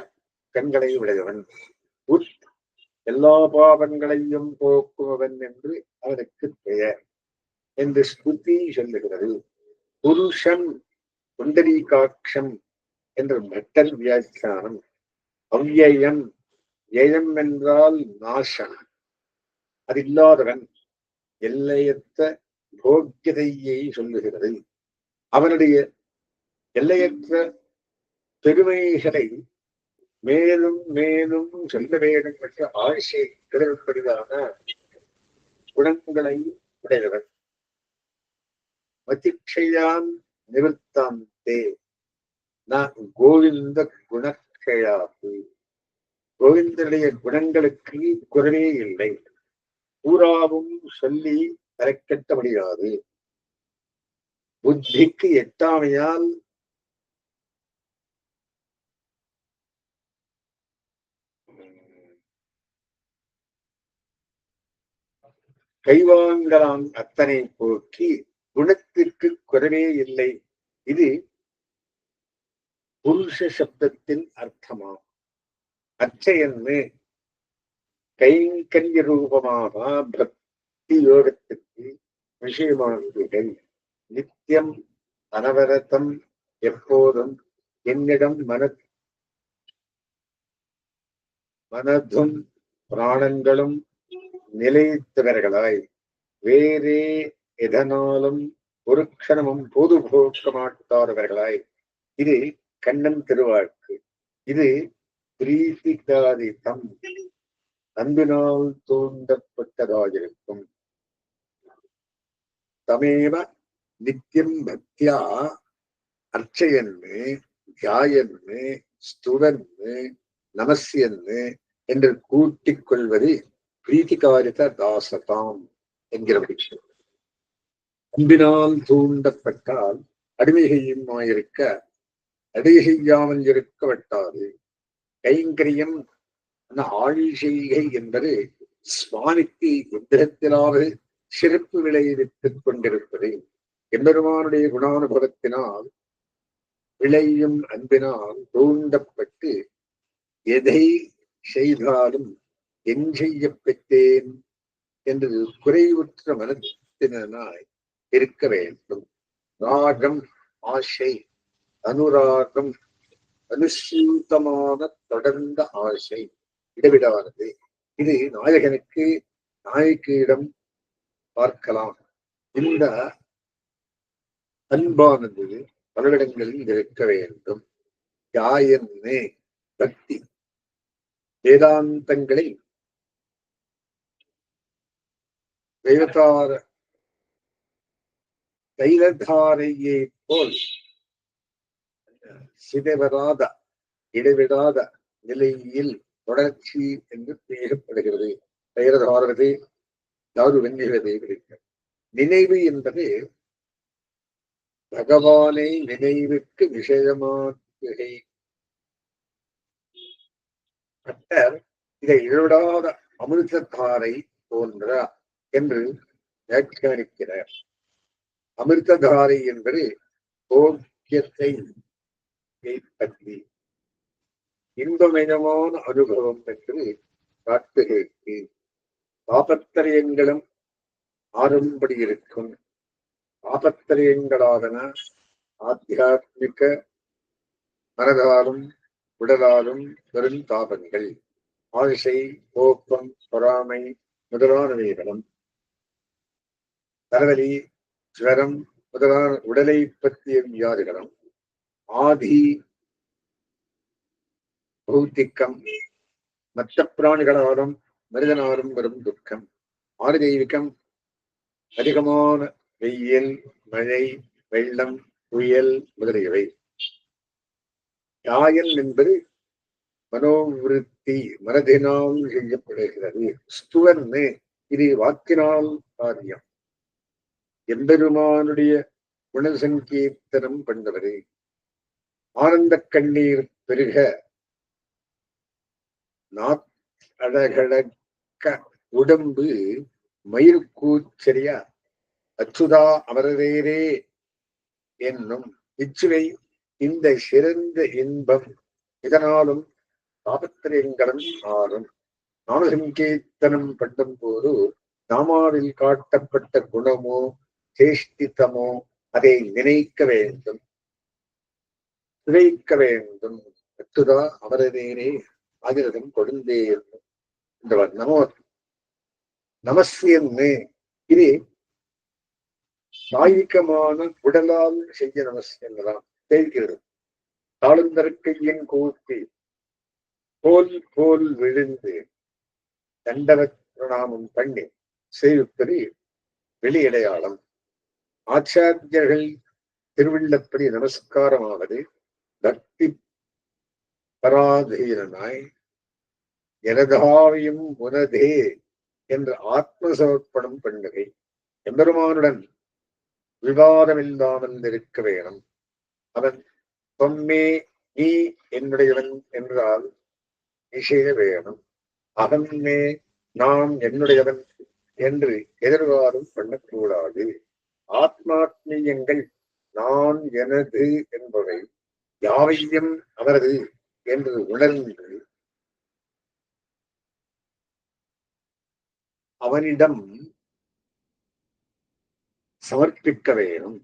கண்களை உடையவன், எல்லா பாவங்களையும் போக்குவன் என்று அவனுக்கு பெயர் என்று ஸ்ருதி சொல்லுகிறது. புருஷன் புண்டரீகாட்சம் என்ற பட்டர் வியாக்கியானம். அவ்யயம், யயம் என்றால் நாசம், அது இல்லாதவன், எல்லையற்ற போக்கியதையை சொல்லுகிறது. அவனுடைய எல்லையற்ற பெருமைகளை மேலும் மேலும் சொல்ல வேண்டும் என்ற ஆசை கிடப்படிதான குணங்களை உடையவன். மதிக்ஷயான் நிவர்த்தாந்தே கோவிந்த குணக்ஷயாத்து. கோவிந்தனுடைய குணங்களுக்கு குறைவே இல்லை. பூராவும் சொல்லி தரக்கட்ட முடியாது. புத்திக்கு எட்டாமையால் கைவாங்கலாம் அத்தனை போக்கி குணத்திற்கு குறைவே இல்லை. இது புருஷ சப்தத்தின் அர்த்தமாம். அச்சையன்னு கைங்கரிய ரூபமாக பக்தி யோகத்துக்கு விஷயமானவர்கள். நித்தியம் அனவரதம் எப்போதும் என்னிடம் மனதும் பிராணங்களும் நிலைத்தவர்களாய் வேறே எதனாலும் ஒரு க்ஷணமும் பொது போக்க மாட்டாதவர்களாய். இது கண்ணன் திருவாக்கு. இது பிரீத்திகாதிதம், அன்பினால் தூண்டப்பட்டதாயிருக்கும். தமேவ நித்தியம் பக்தியா அர்ச்சையன்னு, தியாயன்னு, ஸ்துவன்னு, நமசியன்னு என்று கூட்டிக் கொள்வது பிரீத்திகாரித தாசதாம் என்கிறபடி. அன்பினால் தூண்டப்பட்டால் அடிமை செய்யுமாயிருக்க, அடிமை செய்யாமல் இருக்க வெட்டாது. கைங்கரியம் ஆழ்செய்கை என்பது சுவாமிக்கு எந்திரத்திலாவது சிறப்பு விளைவித்துக் கொண்டிருப்பது. எம்பெருமானுடைய குணானுபவத்தினால் விளையும் அன்பினால் தூண்டப்பட்டு எதை செய்தாலும் என் செய்யப்பட்டேன் என்று குறைவுற்ற மனத்தினாய் இருக்க வேண்டும். ராகம், ஆசை, அனுராகம், அனுசூதமான தொடர்ந்த ஆசை இடைவிடானது. இது நாயகனுக்கு நாயகியிடம் பார்க்கலாம். இந்த அன்பானது பலவிடங்களில் இருக்க வேண்டும். யாயன்னு பக்தி வேதாந்தங்களை தெய்வத்தார தைலதாரையை போல் சிதைவராத இடைவிடாத நிலையில் தொடர்ச்சி என்று பேசப்படுகிறது. தைலதாரதை தாரு வெண்ணுகிறதை கிடைக்கிறது. நினைவு என்பது பகவானை நினைவுக்கு விஷயமாக்குகை. பட்டர் இதை இழவிடாத அமிர்தத்தாரை போன்ற என்று வியாக்கியானிக்கிறார். அமிர்ததாரை என்பது போக்கியத்தை பற்றி இன்பமயமான அனுபவம் என்று காட்டுகைக்கு பாபத்திரயங்களும் ஆறும்படி இருக்கும். பாபத்திரயங்களாதன ஆத்தியாத்மிக மனதாலும் உடலாலும் பெரும் தாபங்கள், ஆசை, கோப்பம், பொறாமை முதலானவைகளும், தலைவலி, ஜுவரம் முதலான உடலை பற்றிய வியாதிகளும், ஆதி பௌத்திக்கம் மற்ற பிராணிகளாலும் மனிதனாலும் வரும் துக்கம், ஆதிதெய்வீகம் அதிகமான வெயில், மழை, வெள்ளம், புயல் முதலியவை. யாயன் என்பது மனோவிருத்தி மனதினால் செய்யப்படுகிறது. ஸ்துவன்னு இது வாக்கினால் காரியம். எம்பெருமானுடைய குணசங்கீர்த்தனம் பண்ணவரே. ஆனந்த கண்ணீர் பெருக அழகழக்க உடம்பு மயிர்கூச்சரியா அச்சுதா அமரரேரே என்னும் இச்சுவை இந்த சிறந்த இன்பம். இதனாலும் தாபத்திரங்களும் ஆறும். நாமசங்கீர்த்தனம் பண்ணும் போது நாமாவில் காட்டப்பட்ட குணமோ சேஷ்டித்தமோ அதை நினைக்க வேண்டும், நினைக்க வேண்டும். அச்சுதா அமரரேரே ஆகிரதம் கொடுந்தே இந்த நமோ நமஸ்யன்னு இது காய்கமான உடலால் செய்ய நமஸ்யங்களாம் தெரிகிறது. தாளுந்தற்கையின் கூட்டி போல் போல் விழுந்து தண்டவ பிரணாமம் பண்ணி சேவிப்பது வெளியடையாளம். ஆச்சாரியர்கள் திருவிழப்படி நமஸ்காரமாவது பக்தி பராதீனாய் எனதாவையும் உனதே என்று ஆத்மசமர்ப்பணம் பண்ணுகை. எம்பெருமானுடன் விவாதமில்லாமல் இருக்க வேணும். அவன் தொம்மே நீ என்னுடையவன் என்றால் நிஷேத வேணும். அகம்மே நான் என்னுடையவன் என்று எதிர்வாதம் பண்ணக்கூடாது. ஆத்மாத்மீயங்கள் நான் எனது என்பவை யாவையும் அவரது என்று உணர்ந்து அவனிடம் சமர்ப்பிக்க வேணும்.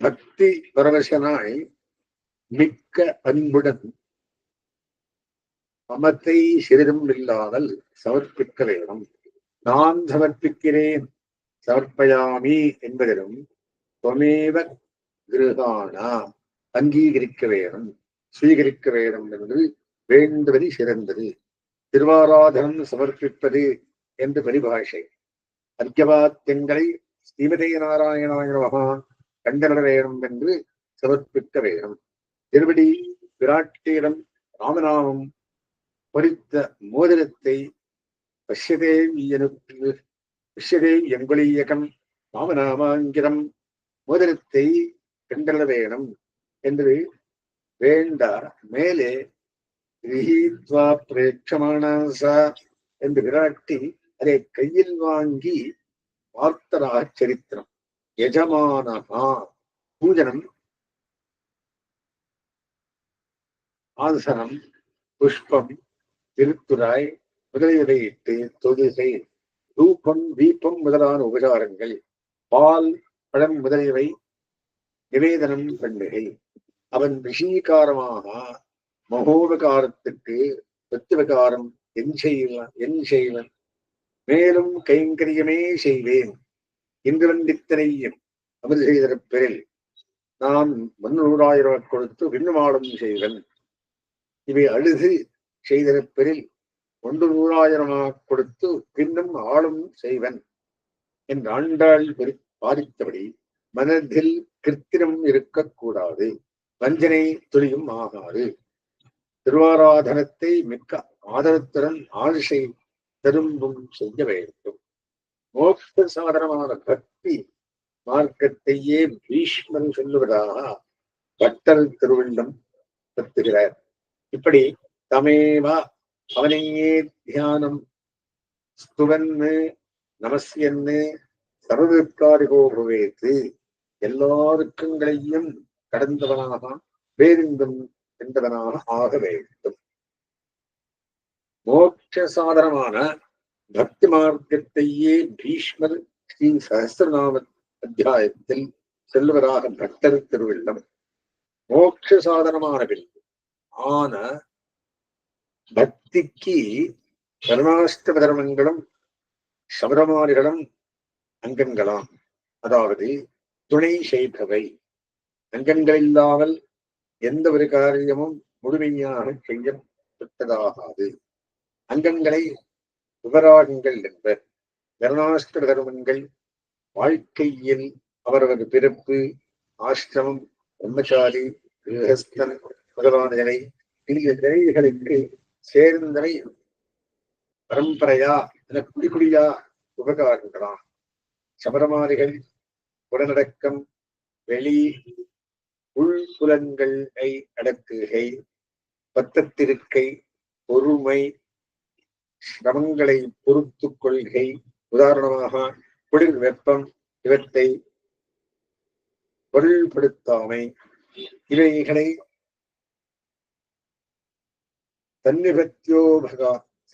பக்தி பரவசனாய் மிக்க அன்புடன் மமத்தை சிறிதும் இல்லாமல் சமர்ப்பிக்க வேணும். நான் சமர்ப்பிக்கிறேன் சமர்ப்பயாமி என்பதிலும் தொமேவ கிருஹானா அங்கீகரிக்க வேணும், ஸ்வீகரிக்க வேணும் என்று வேண்டுவது சிறந்தது. திருவாராதனம் சமர்ப்பிப்பது என்று பரிபாஷை. அர்க்கவாத்தியங்களை ஸ்ரீமதே நாராயணாய நமஹ கண்டன வேணும் என்று சமர்ப்பிக்க வேணும். திருவடி பிராட்டியிடம் ராமநாமம் பொறித்த மோதிரத்தை பஷ்யதே எங்குளியகம் ராமநாமாங்கிரம் மோதிரத்தை கண்டன வேணும் என்று வேண்ட மேலே கிரஹீத்வா பிரேட்சமானசா என்று விராட்டி அதை கையில் வாங்கி பார்த்தராக சரித்திரம். யஜமானஹா பூஜனம், ஆசனம், புஷ்பம், திருத்துராய் முதலியவை இட்டு தொழுகை, தூபம், தீபம் முதலான உபசாரங்கள், பால், பழம் முதலியவை நிவேதனம் பண்ணுகை. அவன் விஷீகாரமாக மகோபகாரத்துக்கு பிரத்யுபகாரம் என் செய்வன் மேலும் கைங்கரியமே செய்வேன் இன்று வந்தித்தனையும் அமிர்த செய்தரப்பெறில் நான் 300,000 கொடுத்து விண்ணுமாடும் செய்வன். இவை அழுது செய்த பெரில் 100,000 கொடுத்து பின்னும் ஆளும் செய்வன் என்று ஆண்டாள் பாதித்தபடி மனதில் கிருத்திரம் இருக்கக்கூடாது, வஞ்சனை துளியும் ஆகாது. திருவாராதனத்தை மிக்க ஆதரத்துடன் ஆசை திரும்பும் செய்ய வேண்டும். மோட்ச சாதனமான பக்தி மார்க்கத்தையே பீஷ்மன் சொல்லுவதாக பட்டர் திருவள்ளம் பத்துகிறார். இப்படி தமேவா அவனையே தியானம் ஸ்துவன்னு நமஸ்யன்னு சர்வதற்காரிகோ பவேத்து, எல்லாருக்கங்களையும் கடந்தவனாக பேரிந்தும் என்றவனாக ஆக வேண்டும். மோட்ச சாதனமான பக்தி மார்க்கத்தையே பீஷ்மர் ஸ்ரீ சஹஸ்ரநாம அத்தியாயத்தில் செல்வதாக பட்டர் திருவள்ளம். மோட்ச சாதனமானவில் ஆன பக்திக்கு வர்ணாஷ்டம தர்மங்களும் சபரமாரிகளும் அங்கங்களாம், அதாவது துணை செய்பவை. அங்கங்கள் இல்லாமல் எந்த ஒரு காரியமும் முழுமையாக செய்யப்பட்டதாகாது. அங்கங்களை விவராகங்கள் என்பர். வர்ணாஷ்டம தர்மங்கள் வாழ்க்கையில் அவரது பிறப்பு, ஆசிரமம், பிரம்மச்சாரி, கிரகஸ்தன் முதலானவை நிலைகளுக்கு சேர்ந்தவை பரம்பரையா என குடிக்குடியா உபகாரங்களாம். சபரமாரிகள் புலனடக்கம், வெளி உள்புலன்களை அடக்குகை, பத்தத்திருக்கை, பொறுமை, சிரமங்களை பொறுத்து கொள்கை, உதாரணமாக குளிர் வெப்பம், இவற்றை பொருள்படுத்தாமை, இவைகளை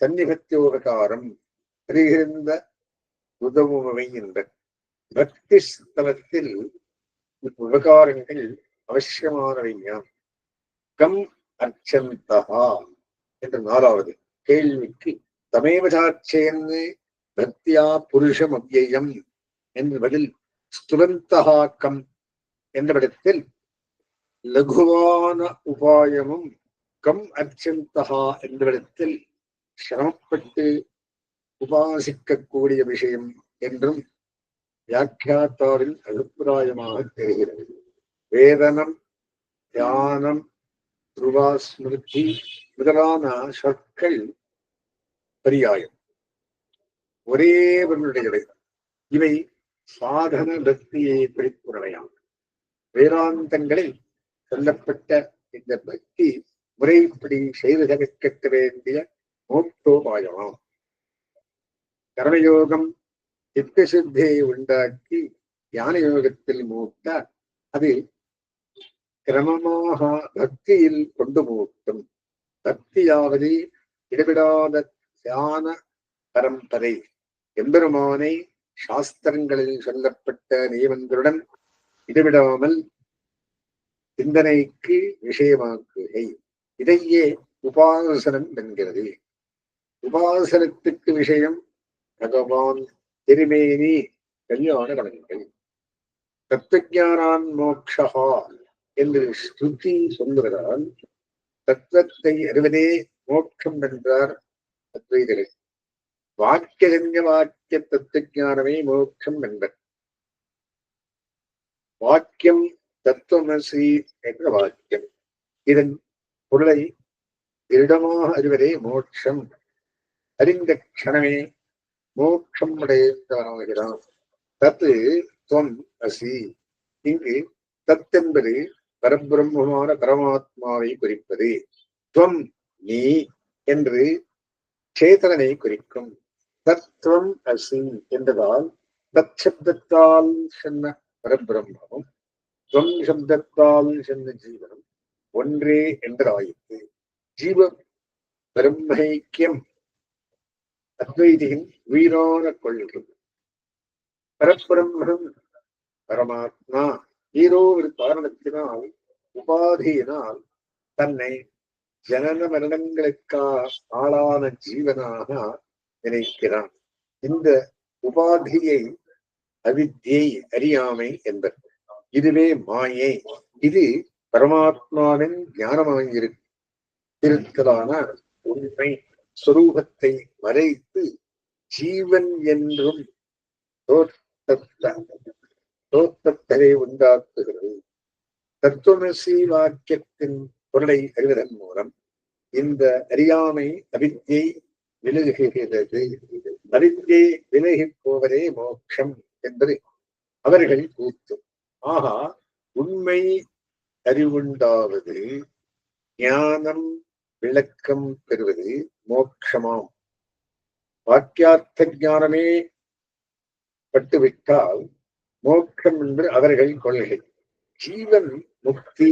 சன்னிபத்தியோபகாரம் பெறுகின்ற உதவுமை என்ற பக்தி ஸ்தலத்தில் உபகாரங்கள் அவசியமானவையாம். கம் அர்ச்சந்தகா என்ற 4வது கேள்விக்கு தமேவசாட்சேன்னு பக்தியா புருஷம் அவ்யயம் என்ற பதில் ஸ்துவந்தகா கம் என்ற படத்தில் லகுவான உபாயமும், கம் அர்ச்சந்தகா என்ற இடத்தில் சிரமப்பட்டு உபாசிக்கக்கூடிய விஷயம் என்றும் வியாக்கியாத்தாவின் அபிப்பிராயமாக தெரிகிறது. வேதனம், தியானம், துருவாஸ்மிருதி முதலான சொற்கள் பரியாயம், ஒரே பொருளுடையவை. இவை சாதன பக்தியை குறிப்புடையாம். வேதாந்தங்களில் சொல்லப்பட்ட இந்த பக்தி முறைப்படி செய்து தவிர்க்க வேண்டிய மோட்சோபாயமாம். கர்மயோகம் சித்தசுத்தியை உண்டாக்கி ஞான யோகத்தில் மூட்ட அது கிரமமாக பக்தியில் கொண்டு மூட்டும். பக்தியாவது இடைவிடாத தியான பரம்பரை. எம்பெருமானை சாஸ்திரங்களில் சொல்லப்பட்ட நியமங்களுடன் இடைவிடாமல் சிந்தனைக்கு விஷயமாக்குகை. இதையே உபாசனம் என்கிறது. உபாசனத்துக்கு விஷயம் பகவான் திருமேனி, கல்யாண கணங்கள். தத்துவஞானான் மோக்ஷா என்று ஸ்ருதி சொல்லுவதால் தத்துவத்தை அறிவதே மோட்சம் என்றார் அத்வைதர்கள். வாக்கியஜன்ய வாக்கிய தத்துவஞானமே மோட்சம் என்பர். வாக்கியம் தத்துவமசி என்ற வாக்கியம். இதன் பொருளை திருடமாக அறிவதே மோட்சம். அறிந்த க்ஷணமே மோட்சம் அடைந்தவனாகிறான். தத்து துவம் அசி. இங்கு தத் என்பது பரபிரம்மமான பரமாத்மாவை குறிப்பது. துவம் நீ என்று சேதனை குறிக்கும். தத்துவம் அசி என்றதால் தத் சப்தத்தால் சொன்ன பரபிரம்மமும் துவம் சப்தத்தால் சொன்ன ஜீவனும் ஒன்றே என்றாயிற்று. ஜீவ பிரம்மைக்கியம் அத்வைதியின் உயிரான கொள்கை. பரபிரம்மம் பரமாத்மா ஏதோ ஒரு காரணத்தினால், உபாதியினால் தன்னை ஜனன மரணங்களுக்காக ஆளான ஜீவனாக நினைக்கிறான். இந்த உபாதியை அவித்யை, அறியாமை என்பது. இதுவே மாயை. இது பரமாத்மாவின் ஞானமாயிருக்கலான உண்மை சொரூபத்தை மறைத்து ஜீவன் என்றும் தோற்றத்தை உண்டாக்குகிறது. தத்துவமசி வாக்கியத்தின் பொருளை அறிவதன் மூலம் இந்த அறியாமை அவித்யை விலகுகிறது. அவித்யை விலகி போவதே மோட்சம் என்பது அவர்கள் கூத்து. ஆகா, உண்மை அறிவுண்டாவது ஞானம் விளக்கம் பெறுவது மோட்சமாம். வாக்கியார்த்த ஞானமே பட்டுவிட்டால் மோட்சம் என்று அவர்கள் கொள்கை. ஜீவன் முக்தி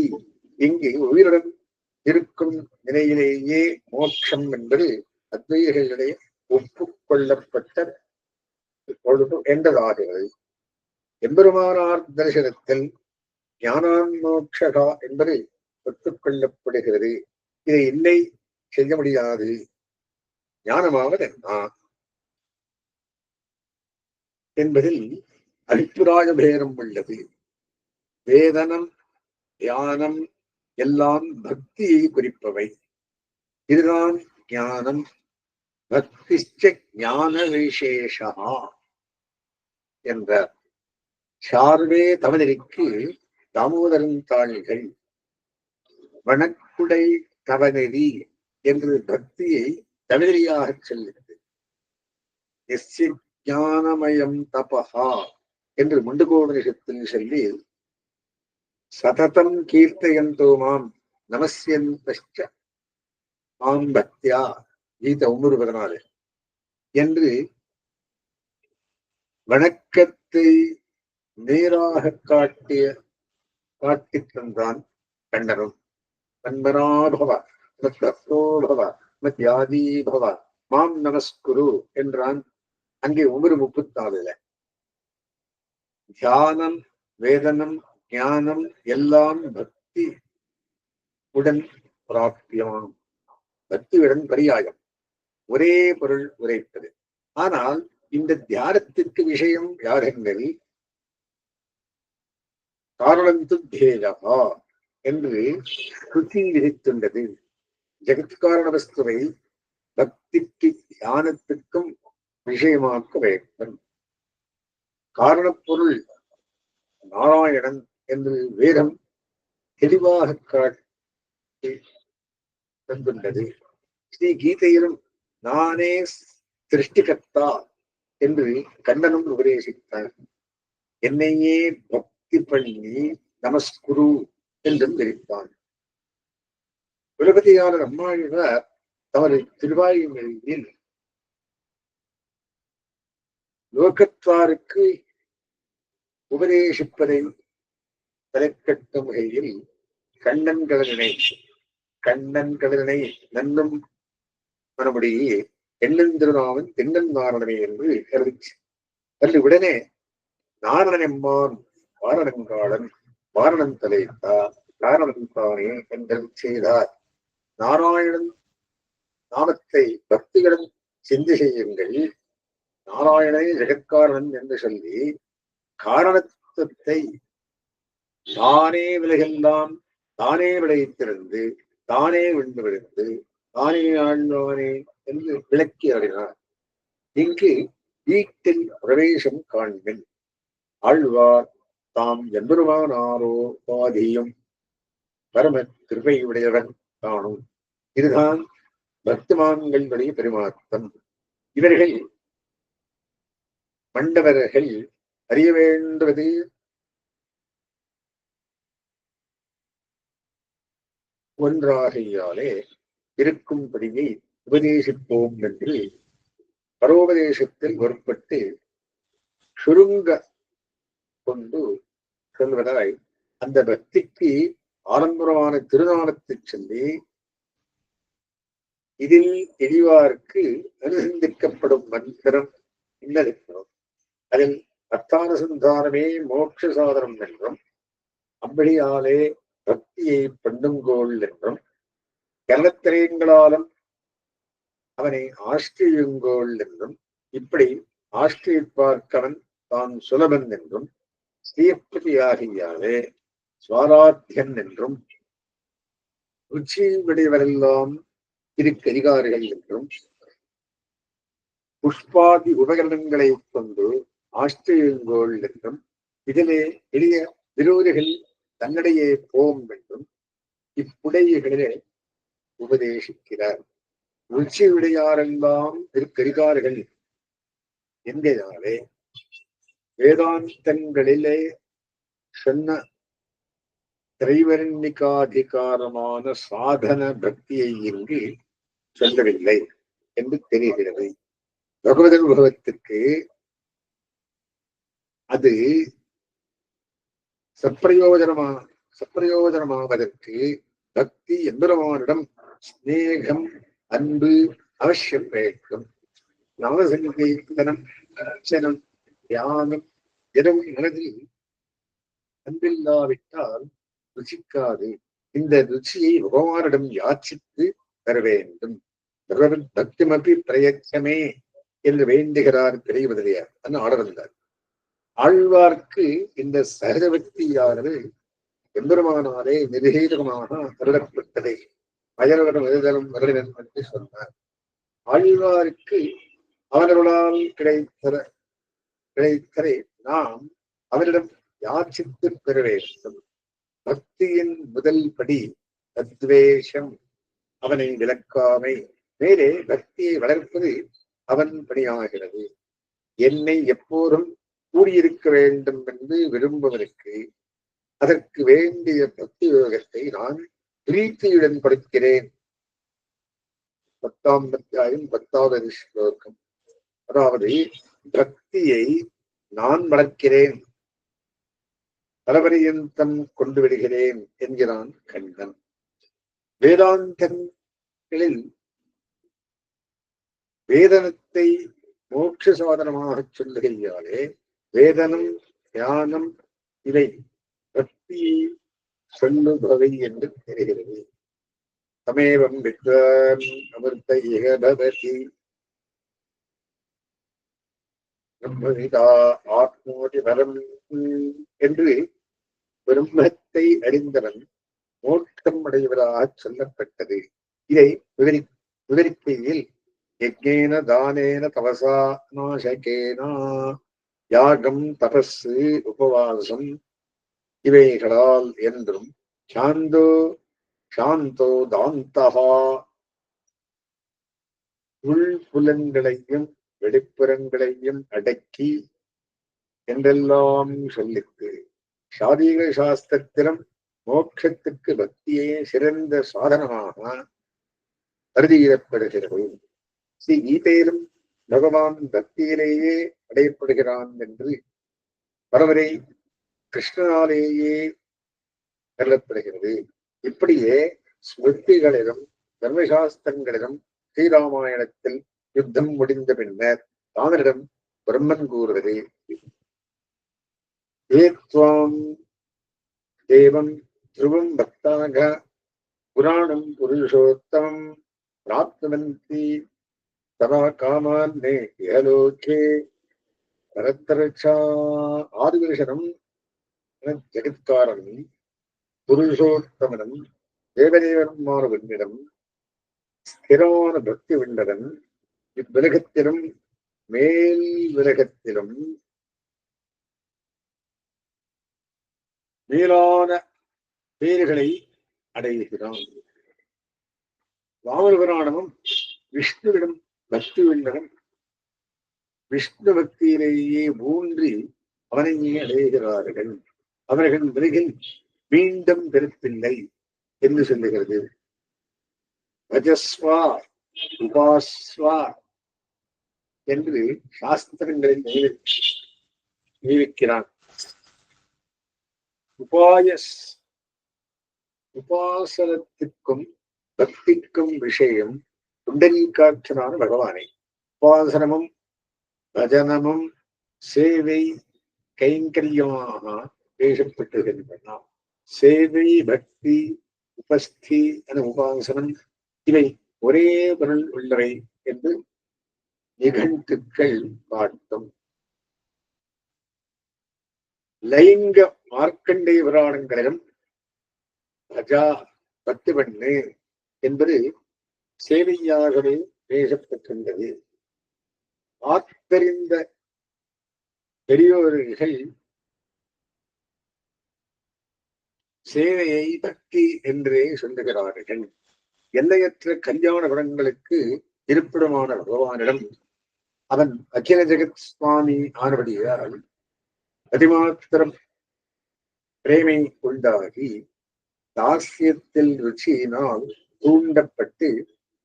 இங்கு உயிருடன் இருக்கும் நிலையிலேயே மோட்சம் என்பது அத்வைகளிடையே ஒப்புக்கொள்ளப்பட்ட என்றதாகிறது. எம்பெருமானார் தரிசனத்தில் ஞானான்மோட்சகா என்பது ஒத்துக்கொள்ளப்படுகிறது. இதை இல்லை செய்ய முடியாது. ஞானமாவது என்ன என்பதில் அபிப்பிராய பேதம் உள்ளது. வேதனம் தியானம் எல்லாம் பக்தியை குறிப்பவை. இதுதான் ஞானம். பக்திச்ச ஞான விசேஷா என்ற சார்வே தவநெறிக்கு தாமோதரன் தாள்கள் வனக்குடை தவநெறி என்று பக்தியை தவநெறியாக சொல்லுகிறது. ஞானமயம் தபஹா என்று முண்டுகோபனிஷத்தில் சொல்லி சததம் கீர்த்தயந்தோ மாம் நமஸ்யந்தஷ்ச மாம் பக்தியா கீத 9:14 என்று வணக்கத்தை நேராக காட்டித் தந்தான் கண்ணனும். நண்பனாபவ மத்பக்தோபவ மத்யாதீபவ மாம் நமஸ்குரு என்றான். அங்கே 9:34 தியானம் வேதனம் ஞானம் எல்லாம் பக்தி உடன் பிராப்தியம். பக்தியுடன் பரியாயம், ஒரே பொருள் உரைப்பது. ஆனால் இந்த தியானத்திற்கு விஷயம் யாரெங்கள் காரணத்து பேதா என்று ஸ்ருதி விதித்துள்ளது. ஜெகத்காரண வஸ்துவை பக்திக்கு தியானத்துக்கும் விஷயமாக்க வேண்டும். காரணப்பொருள் நாராயணன் என்று வேதம் தெளிவாக காட்டி தந்துள்ளது. ஸ்ரீ கீதையிலும் நானே சிருஷ்டிகர்த்தா என்று கண்ணனும் உபதேசித்தார். என்னையே பக்தி பண்ணி நமஸ்குரு என்றும் தெரிவித்தான். குலபதியான அம்மாழ்வார் தமது திருவாயுமொழியில் லோகத்தாருக்கு உபதேசிப்பதை தலைக்கட்டும் வகையில் கண்ணன் கடலினை நன்னும் மறுபடியே எண்ணன் திருநாமன் தென்னன் நாரணனே என்று அறிவிச்சு அல்ல. உடனே நாரணன் எம்மான் வாரணங்காளன் வாரணன் தலைத்தா நாரணன் தானே என்று செய்தார். நாராயணன் நாமத்தை பக்திகளும் சிந்தி செய்யுங்கள். நாராயணே ஜெகத்காரணன் என்று சொல்லி காரணத்துவத்தை தானே விலகெல்லாம் தானே விளைத்திருந்து தானே விழுந்து விழுந்து தானே ஆழ்வானே என்று விளக்கி அறினார். இங்கு வீட்டில் பிரவேசம் காண்பின் ஆழ்வார் தாம் எம்பெருமானாரோ பாதியும் பரம கிருபை உடையவன் காணும். இதுதான் பக்திமான்களுடைய பெருமாத்தம். இவர்கள் மண்டவர்கள் அறிய வேண்டுவது ஒன்றாகையாலே இருக்கும்படியை உபதேசிப்போம் என்று பரோபதேசத்தில் ஒருப்பட்டு சுருங்க கொண்டு சொல்வதாய் அந்த பக்திக்கு ஆடம்பரமான திருநாமத்தை சொல்லி இதில் எளிவார்க்கு அனுசந்திக்கப்படும் மந்திரம் இன்னலிக்கிறோம். அதில் அர்த்தானுசந்தானமே மோட்ச சாதனம் என்றும் அம்படியாலே பக்தியை பண்ணுங்கோள் என்றும் கள்ளத்திரையங்களாலும் அவனை ஆஷ்டியுங்கோள் என்றும் இப்படி ஆஷ்டிப்பார்க்கவன் தான் சுலபன் என்றும் ஸ்ரீயப்பதியாகியாலே சுவாராத்தியன் என்றும் ருச்சி விடைவரெல்லாம் திருக்கதிகாரிகள் என்றும் புஷ்பாதி உபகரணங்களை கொண்டு ஆஸ்திரேலியங்கோள் என்றும் இதிலே எளிய விரோதிகள் தன்னிடையே போம் என்றும் இப்புடைகளிலே உபதேசிக்கிறார். ருச்சி விடையாரெல்லாம் திருக்கதிகாரிகள் என்கிறாலே வேதாந்தங்களிலே சொன்ன திரைவர்ணிகாதிகாரமான சாதன பக்தியை இங்கு சொல்லவில்லை என்று தெரிகிறது. பகவத் அனுபவத்துக்கு அது சப்பிரயோஜனமாவதற்கு பக்தி எம்பெருமானிடம் ஸ்நேகம் அன்பு அவசியம் வேண்டும். நாமசங்கீர்த்தனம் அர்ச்சனம் தியானம் எதுவும் மனதில் அன்பில்லாவிட்டால் ருச்சிக்காது. இந்த ருச்சியை பகவானிடம் யாச்சித்து பெற வேண்டும். பகவத் பக்திமபி பிரயத்தமே என்று வேண்டுகிறார் பெரியவதிலையார் என்று ஆடவந்தார். ஆழ்வார்க்கு இந்த சகஜ பக்தியானது எம்பெருமானாலே நிர்ஹேதுகமாக அருளப்பட்டதை அயர்வரம் எழுதலும் வருடன் என்று சொன்னார். ஆழ்வாருக்கு அவர்களால் கிடைத்ததை நாம் அவரிடம் யாச்சித்து பெற வேண்டும். பக்தியின் முதல் படி அத்வேஷம், அவனை விளக்காமை. மேலே பக்தியை வளர்ப்பது அவன் பணியாகிறது. என்னை எப்போதும் கூடியிருக்க வேண்டும் என்று விரும்புவதற்கு அதற்கு வேண்டிய பக்தி யோகத்தை நான் பிரீத்தியுடன் படுக்கிறேன். 10ஆம் அத்தியாயம் 10வது ஸ்லோகம். அதாவது பக்தியை நான் வளர்க்கிறேன், பலபரியந்தம் கொண்டு விடுகிறேன் என்கிறான் கண்ணன். வேதாந்தங்களில் வேதனத்தை மோட்ச சாதனமாக சொல்லுகையாலே வேதனம் தியானம் இவை பக்தியை சொல்லுபவை என்று தெரிகிறது. சமேவம் வித்வான் அமிர்த இக பவதி பிரம்மவிதா ஆத்மோதி வரம் என்று பிரம்மத்தை அறிந்தவன் மோட்சம் அடைவதாக சொல்லப்பட்டது. இதை விவரிக்கையில் யஜ்ஞேன தானேன தபசா நாசகேனா யாகம் தபசு உபவாசம் இவைகளால் என்றும் சாந்தோ தாந்தகா உள்புலன்களையும் வெளிப்புறங்களையும் அடக்கி என்றெல்லாம் சொல்லித்து சாதீக சாஸ்திரத்திலும் மோட்சத்துக்கு பக்தியே சிறந்த சாதனமாக கருதியிடப்படுகிறது. ஸ்ரீ கீதையிலும் பகவான் பக்தியிலேயே அடையப்படுகிறான் என்று பரவரை கிருஷ்ணனாலேயே கருதப்படுகிறது. இப்படியே ஸ்மிருதிகளிலும் தர்மசாஸ்திரங்களிலும் ஸ்ரீராமாயணத்தில் யுத்தம் முடிந்த பின்னர் தாமரிடம் பிரம்மன் கூறுவது ஏத்வாம் தேவம் துருவம் பக்தாக புராணம் புருஷோத்தமம் பிராப்தவந்தி தவா காமான்னே இஹலோகே பரத்தரட்சா. ஆதிபுருஷனும் ஜெகத்காரனும் புருஷோத்தமனும் தேவதேவன்மானவனிடம் ஸ்திரமான பக்தி உண்டவன் இவ்விலகத்திலும் மேல் விலகத்திலும் மேலான பேர்களை அடைகிறான். வாமன புராணமும் விஷ்ணுவிடம் பக்தி உள்ளவன் விஷ்ணு பக்தியிலேயே ஊன்றி அவனையே அடைகிறார்கள். அவர்கள் விலகில் மீண்டும் பிறப்பில்லை என்று சொல்லுகிறது. ரஜஸ்வா உபாஸ்வா என்று சாஸ்திரங்களில் நியமிக்கிறான். உபாசனத்திற்கும் பக்திக்கும் விஷயம் புண்டரீகாட்சனான பகவானை. உபாசனமும் பஜனமும் சேவை கைங்கரியமாக பேசப்பட்டுகின்றன. சேவை பக்தி உபஸ்தி என உபாசனம் இவை ஒரே பொருள் உள்ளவை என்று நிகழ்த்துக்கள் காட்டும். லைங்க மார்க்கண்டேய புராணங்களிலும் அஜா பத்து பண்ணு என்பது சேவையாகவே பேசப்பட்டிருந்தது. ஆத்தறிந்த பெரியோர்கள் சேவையை பக்தி என்றே சொல்லுகிறார்கள். எல்லையற்ற கல்யாண குணங்களுக்கு இருப்பிடமான பகவானிடம் அவன் அகில ஜெகத் சுவாமி ஆனபடியால் அதிமாத்திரம் பிரேமை உண்டாகி தாசியத்தில் ருச்சியினால் தூண்டப்பட்டு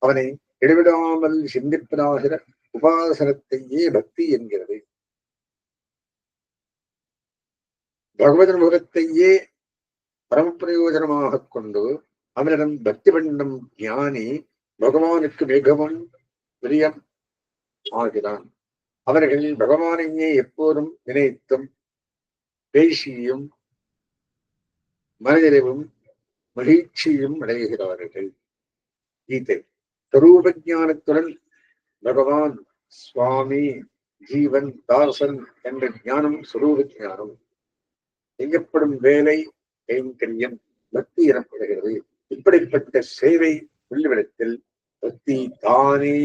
அவனை இடைவிடாமல் சிந்திப்பதாகிற உபாசனத்தையே பக்தி என்கிறது. பகவதன் முகத்தையே பரமப்பிரயோஜனமாக கொண்டு அவனிடம் பக்தி பண்ணும் ஞானி பகவானுக்கு மிகவும் பிரியம் ஆகிறான். அவர்கள் பகவானையே எப்போதும் நினைத்தும் பேசியும் மனதிலும் மகிழ்ச்சியும் அடைகிறார்கள். கீதை ஸ்வரூப ஞானத்துடன் பகவான் சுவாமி ஜீவன் தாசன் என்ற ஞானம் ஸ்வரூப ஞானம் செய்யப்படும் வேலை கைங்கரியம் பக்தி எனப்படுகிறது. இப்படிப்பட்ட சேவை உள்ளிடத்தில் பக்தி தானே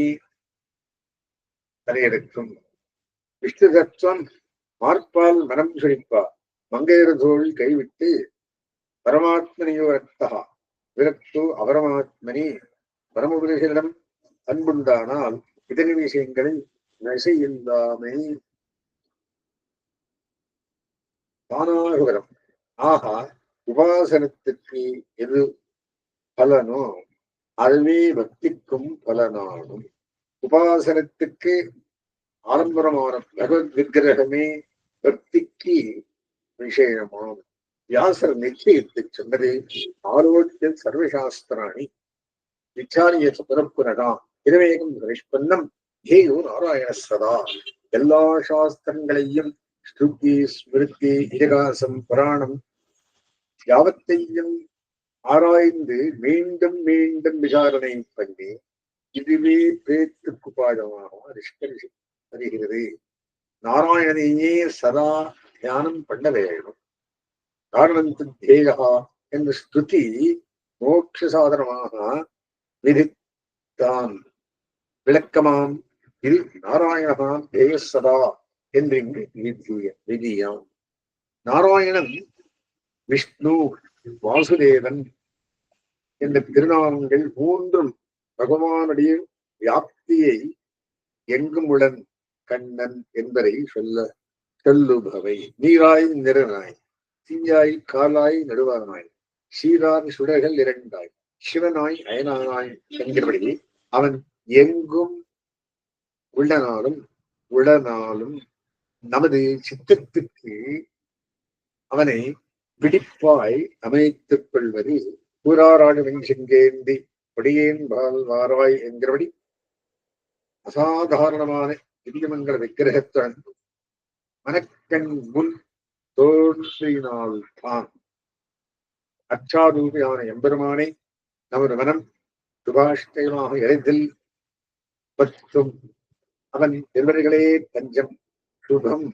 தலையெடுக்கும். விஷ்ணு தத்துவம் மார்பால் மனம் சுழிப்பா மங்கையர் தோல் கைவிட்டு பரமாத்மனியோ ரத்தா விரக்து அபரமாத்மனி பரமபுரிகளிடம் அன்புண்டானால் இதர விஷயங்களில் நசையில்லாமை தானாக வரும். ஆகா, உபாசனத்துக்கு எது பலனோ அதுவே பக்திக்கும் பலனாகும். உபாசனத்துக்கு ஆடம்பரமான பகவத் விக்கிரகமே பக்திக்கு விஷயமாகும். வியாசர் நிச்சயித்து சொன்னது ஆரோக்கிய சர்வசாஸ்திராணி விசாரிய புறப்புனகா இரவேகம் நிஷ்பன்னம் ஹேயோ நாராயண சதா. எல்லா சாஸ்திரங்களையும் ஸ்ருதி ஸ்மிருதி இதிகாசம் புராணம் யாவத்தையும் ஆராய்ந்து மீண்டும் மீண்டும் விசாரணை பண்ணி இதுவே பேத்துக்கு உபாயமாக நிஷ்கரிசி வருகிறது. நாராயணனையே சதா தியானம் பண்ண வேண்டும். காரணத்து தேயா என்ற ஸ்ருதி மோட்ச சாதனமாக விதித்தான். விளக்கமாம் இது நாராயணா தேய சதா என்று விதியாம். நாராயணன், விஷ்ணு, வாசுதேவன் என்ற திருநாமங்கள் மூன்றும் பகவானுடைய வியாப்தியை எங்குமுடன் கண்ணன் என்பதை சொல்லுபவை. நீராய் நிறனாய், தீயாய் காலாய் நடுவானாய், சீரான் சுடர்கள் இரண்டாய், சிவனாய் அயனானாய் என்கிறபடி அவன் எங்கும் உள்ளனாலும் உளனாலும் நமது சித்தத்துக்கு அவனை பிடிப்பாய் அமைத்துக் கொள்வது கூறாராடுவன் செங்கேந்தி கொடியேன் வாராய் என்கிறபடி அசாதாரணமான திவ்யமங்கல விக்கிரகத்துடன் மனக்கண் முன் தோன்றினால்தான் அச்சாரூபியான எம்பெருமானை நமது மனம் சுபாஷ்டயமாக இறைந்தில் பற்றும். அவன் திருவடிகளே தஞ்சம், சுபம்,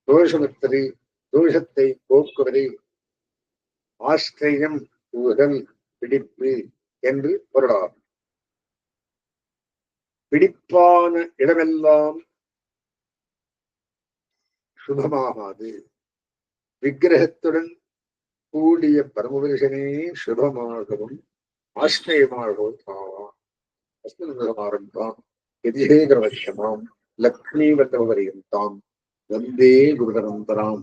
தோஷமற்றது, தோஷத்தை போக்குவது, ஆஸ்திரயம், ஊகல், பிடிப்பு என்று பொருளாகும். பிடிப்பான இடமெல்லாம் சுபமாகாது. விக்கிரகத்துடன் கூடிய பரமபுருஷனே சுபமாகவும் ஆஸ்திரயமாகவும் ஆவான். அஸ்மதாரம்பாம் எதிரேகரவட்சமாம் லக்ஷ்மீவல்லபரியந்தாம் வந்தே குருதரந்தராம்.